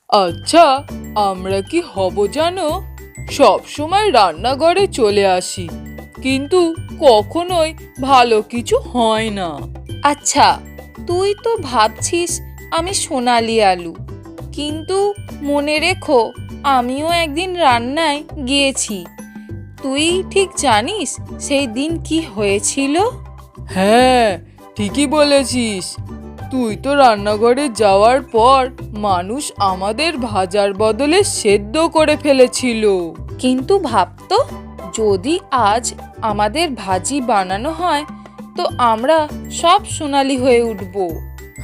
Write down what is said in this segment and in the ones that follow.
আচ্ছা, আমরা কি হব জানো, সব সময় রান্নাঘরে চলে আসি, কিন্তু কখনোই ভালো কিছু হয় না। আচ্ছা, তুই তো ভাবছিস আমি সোনালি আলু, কিন্তু মনে রেখো আমিও একদিন রান্নায় গিয়েছি। তুই ঠিক জানিস সেই দিন কি হয়েছিল? হ্যাঁ, ঠিকই বলেছিস। তুই তো রান্নাঘরে যাওয়ার পর মানুষ আমাদের ভাজার বদলে সেদ্ধ করে ফেলেছিল। কিন্তু ভাবতো, যদি আজ আমাদের ভাজি বানানো হয় তো আমরা সব সোনালি হয়ে উঠব।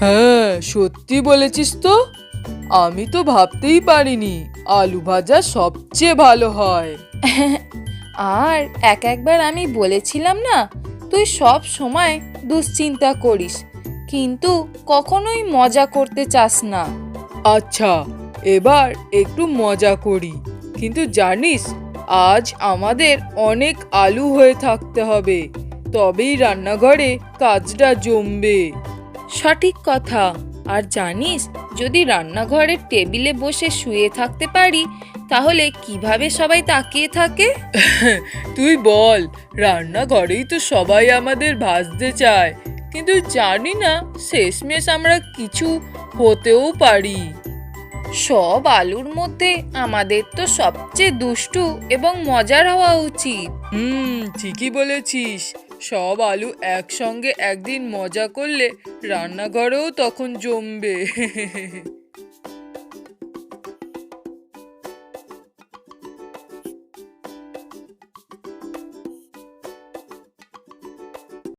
হ্যাঁ, সত্যি বলেছিস তো। আমি তো ভাবতেই পারিনি আলু ভাজা সবচেয়ে ভালো হয়। আর একবার আমি বলেছিলাম না, তুই সব সময় দুশ্চিন্তা করিস, কিন্তু কখনোই মজা করতে চাস না। আচ্ছা, এবার একটু মজা করি। কিন্তু জানিস, আজ আমাদের অনেক আলু হয়ে থাকতে হবে, তবেই রান্নাঘরে কাজটা জমবে। সঠিক কথা। আর জানিস, যদি রান্নাঘরের টেবিলে বসে শুয়ে থাকতে পারি তাহলে কিভাবে সবাই তাকিয়ে থাকে। তুই বল, রান্নাঘরেই তো সবাই আমাদের ভাজতে চায়, কিন্তু জানি না শেষমেশ আমরা কিছু হতেও পারি। সব আলুর মধ্যে আমাদের তো সবচেয়ে দুষ্টু এবং মজার হওয়া উচিত। ঠিকই বলেছিস। সব আলু একসঙ্গে একদিন মজা করলে রান্নাঘরেও তখন জমবে।